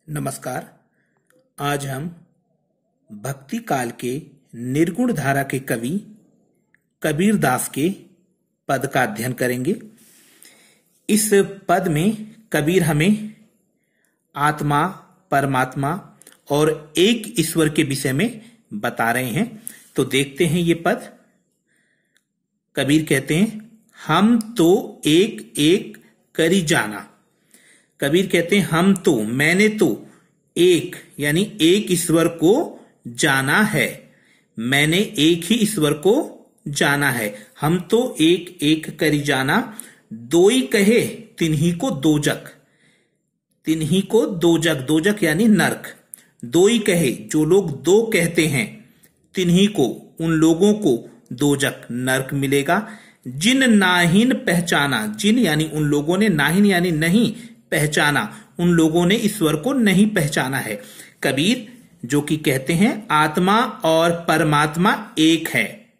नमस्कार। आज हम भक्ति काल के निर्गुण धारा के कवि कबीर दास के पद का अध्ययन करेंगे। इस पद में कबीर हमें आत्मा, परमात्मा और एक ईश्वर के विषय में बता रहे हैं। तो देखते हैं ये पद। कबीर कहते हैं, हम तो एक एक करी जाना। कबीर कहते हैं, हम तो, मैंने तो एक यानी एक ईश्वर को जाना है। मैंने एक ही ईश्वर को जाना है। हम तो एक एक करी जाना। दोई कहे तिन्ही को दोजक। तिन्ही को दोजक, दोजक यानी नरक। दोई कहे, जो लोग दो कहते हैं, तिन्ही को, उन लोगों को दोजक नरक मिलेगा। जिन नाहिन पहचाना, जिन यानी उन लोगों ने, नाहिन यानी नहीं पहचाना, उन लोगों ने ईश्वर को नहीं पहचाना है। कबीर जो कि कहते हैं आत्मा और परमात्मा एक है,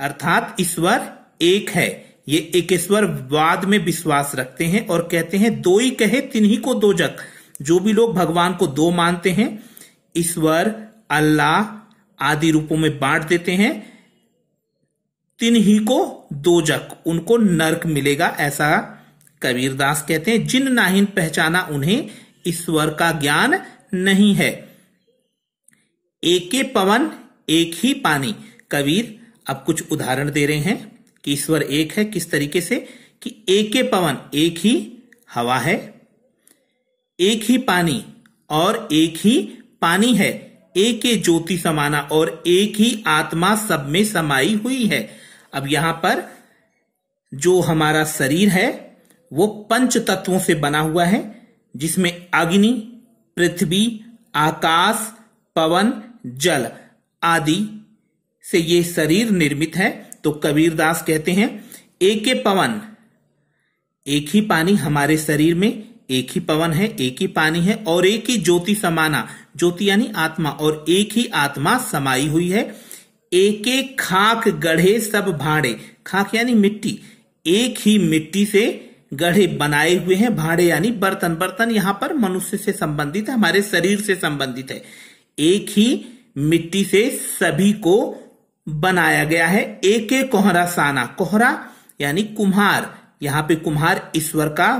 अर्थात ईश्वर एक है। ये एक ईश्वरवाद में विश्वास रखते हैं और कहते हैं दोई कहे तिन्ही को दोजक। जो भी लोग भगवान को दो मानते हैं, ईश्वर, अल्लाह आदि रूपों में बांट देते हैं, तिन्ही को दोजक, उनको नरक मिलेगा, ऐसा कबीर दास कहते हैं। जिन नाहिन पहचाना, उन्हें ईश्वर का ज्ञान नहीं है। एके पवन एक ही पानी। कबीर अब कुछ उदाहरण दे रहे हैं कि ईश्वर एक है। किस तरीके से कि एके पवन, एक ही हवा है, एक ही पानी और एक ही पानी है। एके ज्योति समाना, और एक ही आत्मा सब में समाई हुई है। अब यहां पर जो हमारा शरीर है वो पंच तत्वों से बना हुआ है, जिसमें अग्नि, पृथ्वी, आकाश, पवन, जल आदि से ये शरीर निर्मित है। तो कबीर दास कहते हैं एक ही पवन, एक ही पानी, हमारे शरीर में एक ही पवन है, एक ही पानी है, और एक ही ज्योति समाना, ज्योति यानी आत्मा, और एक ही आत्मा समाई हुई है। एक एक खाक गढ़े सब भांडे। खाक यानी मिट्टी, एक ही मिट्टी से गढ़े बनाए हुए हैं। भांडे यानी बर्तन, बर्तन यहां पर मनुष्य से संबंधित है, हमारे शरीर से संबंधित है। एक ही मिट्टी से सभी को बनाया गया है। एक एक कोहरा साना, कोहरा यानी कुम्हार, यहां पे कुम्हार ईश्वर का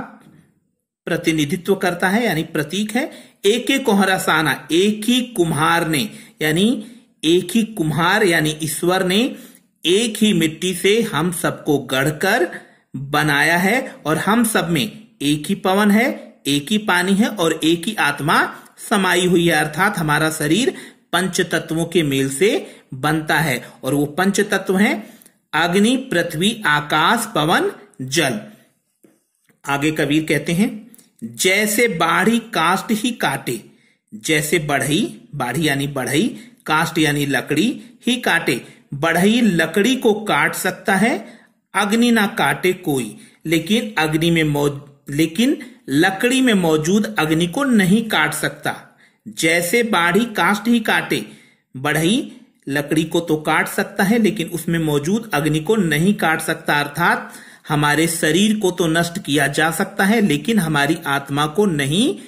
प्रतिनिधित्व करता है यानी प्रतीक है। एक एक कोहरा साना, एक ही कुम्हार ने, यानी एक ही कुम्हार यानी ईश्वर ने एक ही मिट्टी से हम सबको गढ़कर बनाया है, और हम सब में एक ही पवन है, एक ही पानी है और एक ही आत्मा समाई हुई है। अर्थात हमारा शरीर पंच तत्वों के मेल से बनता है, और वो पंच तत्व हैं अग्नि, पृथ्वी, आकाश, पवन, जल। आगे कबीर कहते हैं, जैसे बाढ़ी काष्ट ही काटे। जैसे बढ़ई, बाढ़ी यानी बढ़ई, काष्ट यानी लकड़ी, ही काटे। बढ़ई लकड़ी को काट सकता है, अग्नि ना काटे कोई। लेकिन लकड़ी में मौजूद अग्नि को नहीं काट सकता। जैसे बाढ़ी काष्ट ही काटे, बढ़ई लकड़ी को तो काट सकता है, लेकिन उसमें मौजूद अग्नि को नहीं काट सकता। अर्थात हमारे शरीर को तो नष्ट किया जा सकता है, लेकिन हमारी आत्मा को नहीं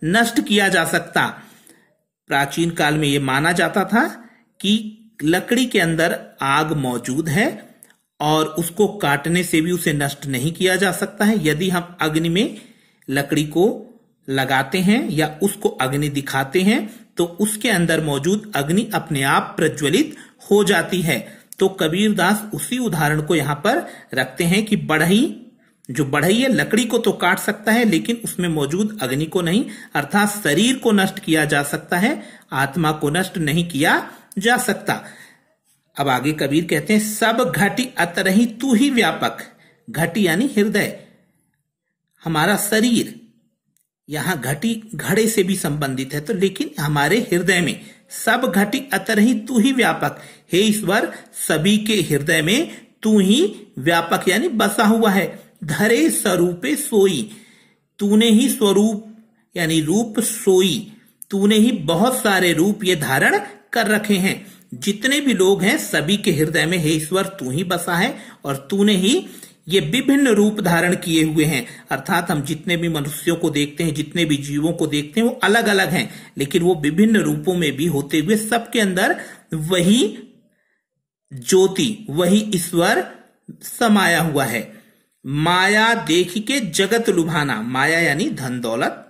नष्ट किया जा सकता। प्राचीन काल में यह माना जाता था कि लकड़ी के अंदर आग मौजूद है और उसको काटने से भी उसे नष्ट नहीं किया जा सकता है। यदि हम अग्नि में लकड़ी को लगाते हैं या उसको अग्नि दिखाते हैं, तो उसके अंदर मौजूद अग्नि अपने आप प्रज्वलित हो जाती है। तो कबीर दास उसी उदाहरण को यहां पर रखते हैं कि बढ़ई, जो बढ़ई है, लकड़ी को तो काट सकता है लेकिन उसमें मौजूद अग्नि को नहीं। अर्थात शरीर को नष्ट किया जा सकता है, आत्मा को नष्ट नहीं किया जा सकता। अब आगे कबीर कहते हैं, सब घटी अतरही तू ही व्यापक। घटी यानी हृदय, हमारा शरीर, यहां घटी घड़े से भी संबंधित है, तो लेकिन हमारे हृदय में सब घटी अतरही तू ही व्यापक। हे ईश्वर, सभी के हृदय में तू ही व्यापक यानी बसा हुआ है। धरे स्वरूपे सोई, तूने ही स्वरूप यानी रूप सोई, तूने ही बहुत सारे रूप ये धारण कर रखे हैं। जितने भी लोग हैं सभी के हृदय में हे ईश्वर तू ही बसा है, और तूने ही ये विभिन्न रूप धारण किए हुए हैं, अर्थात हम जितने भी मनुष्यों को देखते हैं, जितने भी जीवों को देखते हैं, वो अलग अलग हैं, लेकिन वो विभिन्न रूपों में भी होते हुए सबके अंदर वही ज्योति, वही ईश्वर समाया हुआ है। माया देख के जगत लुभाना, माया यानी धन दौलत,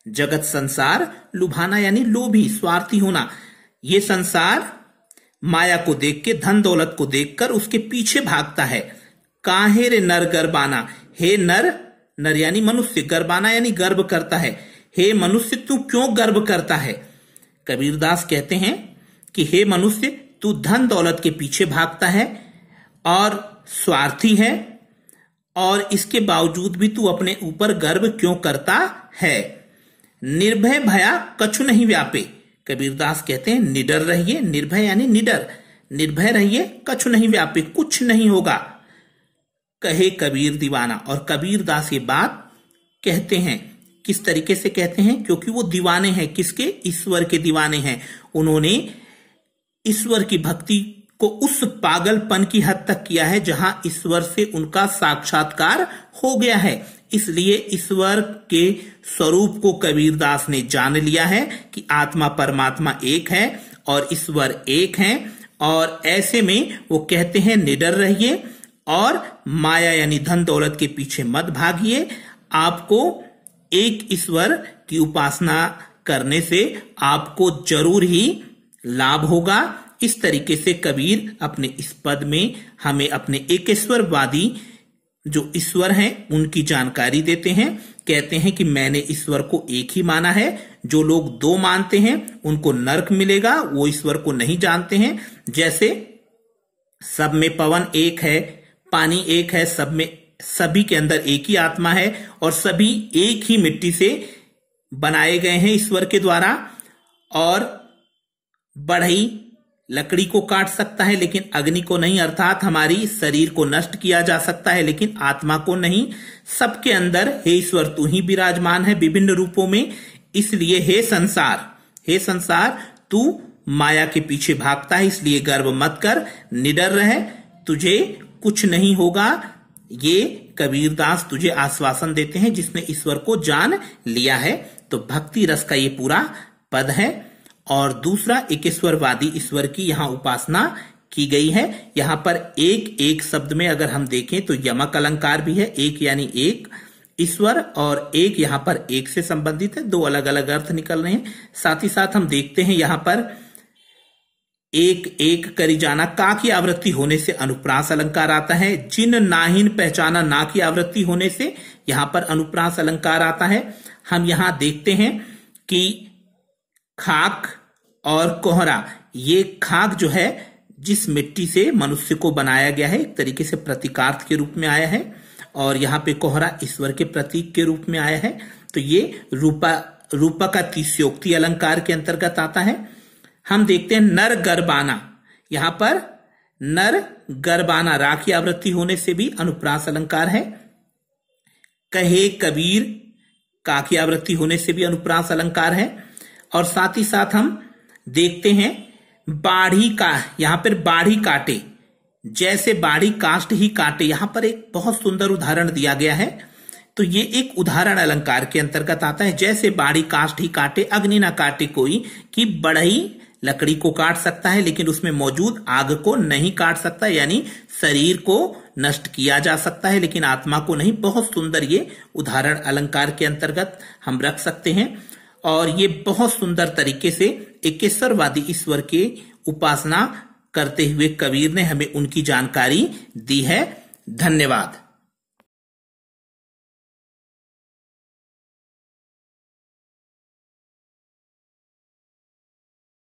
जगत संसार, लुभाना यानी लोभी स्वार्थी होना। ये संसार माया को देख के, धन दौलत को देखकर उसके पीछे भागता है। काहे रे नर गर्बाना, हे नर, नर यानी मनुष्य, गर्बाना यानी गर्व करता है। हे मनुष्य तू क्यों गर्व करता है? कबीरदास कहते हैं कि हे मनुष्य तू धन दौलत के पीछे भागता है और स्वार्थी है, और इसके बावजूद भी तू अपने ऊपर गर्व क्यों करता है? निर्भय भया कछु नहीं व्यापे, कबीरदास कहते हैं निडर रहिए, निर्भय यानी निडर, निर्भय रहिए, कछु नहीं व्यापे, कुछ नहीं होगा, कहे कबीर दीवाना। और कबीरदास ये बात कहते हैं, किस तरीके से कहते हैं? क्योंकि वो दीवाने हैं, किसके? ईश्वर के दीवाने हैं। उन्होंने ईश्वर की भक्ति को उस पागलपन की हद तक किया है जहां ईश्वर से उनका साक्षात्कार हो गया है। इसलिए ईश्वर के स्वरूप को कबीरदास ने जान लिया है कि आत्मा परमात्मा एक है और ईश्वर एक है, और ऐसे में वो कहते हैं निडर रहिए और माया यानी धन दौलत के पीछे मत भागिए। आपको एक ईश्वर की उपासना करने से आपको जरूर ही लाभ होगा। इस तरीके से कबीर अपने इस पद में हमें अपने एकेश्वरवादी जो ईश्वर हैं उनकी जानकारी देते हैं। कहते हैं कि मैंने ईश्वर को एक ही माना है, जो लोग दो मानते हैं उनको नरक मिलेगा, वो ईश्वर को नहीं जानते हैं। जैसे सब में पवन एक है, पानी एक है, सब में सभी के अंदर एक ही आत्मा है और सभी एक ही मिट्टी से बनाए गए हैं ईश्वर के द्वारा। और बढ़ई लकड़ी को काट सकता है लेकिन अग्नि को नहीं, अर्थात हमारी शरीर को नष्ट किया जा सकता है लेकिन आत्मा को नहीं। सबके अंदर हे ईश्वर तू ही विराजमान है विभिन्न रूपों में। इसलिए हे संसार तू माया के पीछे भागता है, इसलिए गर्व मत कर, निडर रहे, तुझे कुछ नहीं होगा। ये कबीरदास तुझे आश्वासन देते हैं जिसने ईश्वर को जान लिया है। तो भक्ति रस का ये पूरा पद है। और दूसरा एकेश्वरवादी ईश्वर की यहां उपासना की गई है। यहां पर एक एक शब्द में अगर हम देखें तो यमक अलंकार भी है, एक यानी एक ईश्वर और एक यहां पर एक से संबंधित है, दो अलग अलग अर्थ निकल रहे हैं। साथ ही साथ हम देखते हैं यहां पर एक एक करी जाना, का की आवृत्ति होने से अनुप्रास अलंकार आता है। जिन नाहिन पहचाना, ना की आवृत्ति होने से यहां पर अनुप्रास अलंकार आता है। हम यहां देखते हैं कि खाक और कोहरा, ये खाक जो है जिस मिट्टी से मनुष्य को बनाया गया है एक तरीके से प्रतीकार्थ के रूप में आया है, और यहां पे कोहरा ईश्वर के प्रतीक के रूप में आया है। तो ये रूपा का तिस्योक्ति अलंकार के अंतर्गत आता है। हम देखते हैं नर गर्बाना, यहां पर नर गर्बाना रा की आवृत्ति होने से भी अनुप्रास अलंकार है। कहे कबीर, का की आवृत्ति होने से भी अनुप्रास अलंकार है। और साथ ही साथ हम देखते हैं बाढ़ी का, यहां पर बाढ़ी काटे, जैसे बाढ़ी काष्ट ही काटे, यहां पर एक बहुत सुंदर उदाहरण दिया गया है। तो ये एक उदाहरण अलंकार के अंतर्गत आता है। जैसे बाढ़ी काष्ट ही काटे, अग्नि ना काटे कोई, कि बढ़ई लकड़ी को काट सकता है लेकिन उसमें मौजूद आग को नहीं काट सकता, यानी शरीर को नष्ट किया जा सकता है लेकिन आत्मा को नहीं। बहुत सुंदर ये उदाहरण अलंकार के अंतर्गत हम रख सकते हैं। और ये बहुत सुंदर तरीके से एकेश्वरवादी ईश्वर की उपासना करते हुए कबीर ने हमें उनकी जानकारी दी है। धन्यवाद।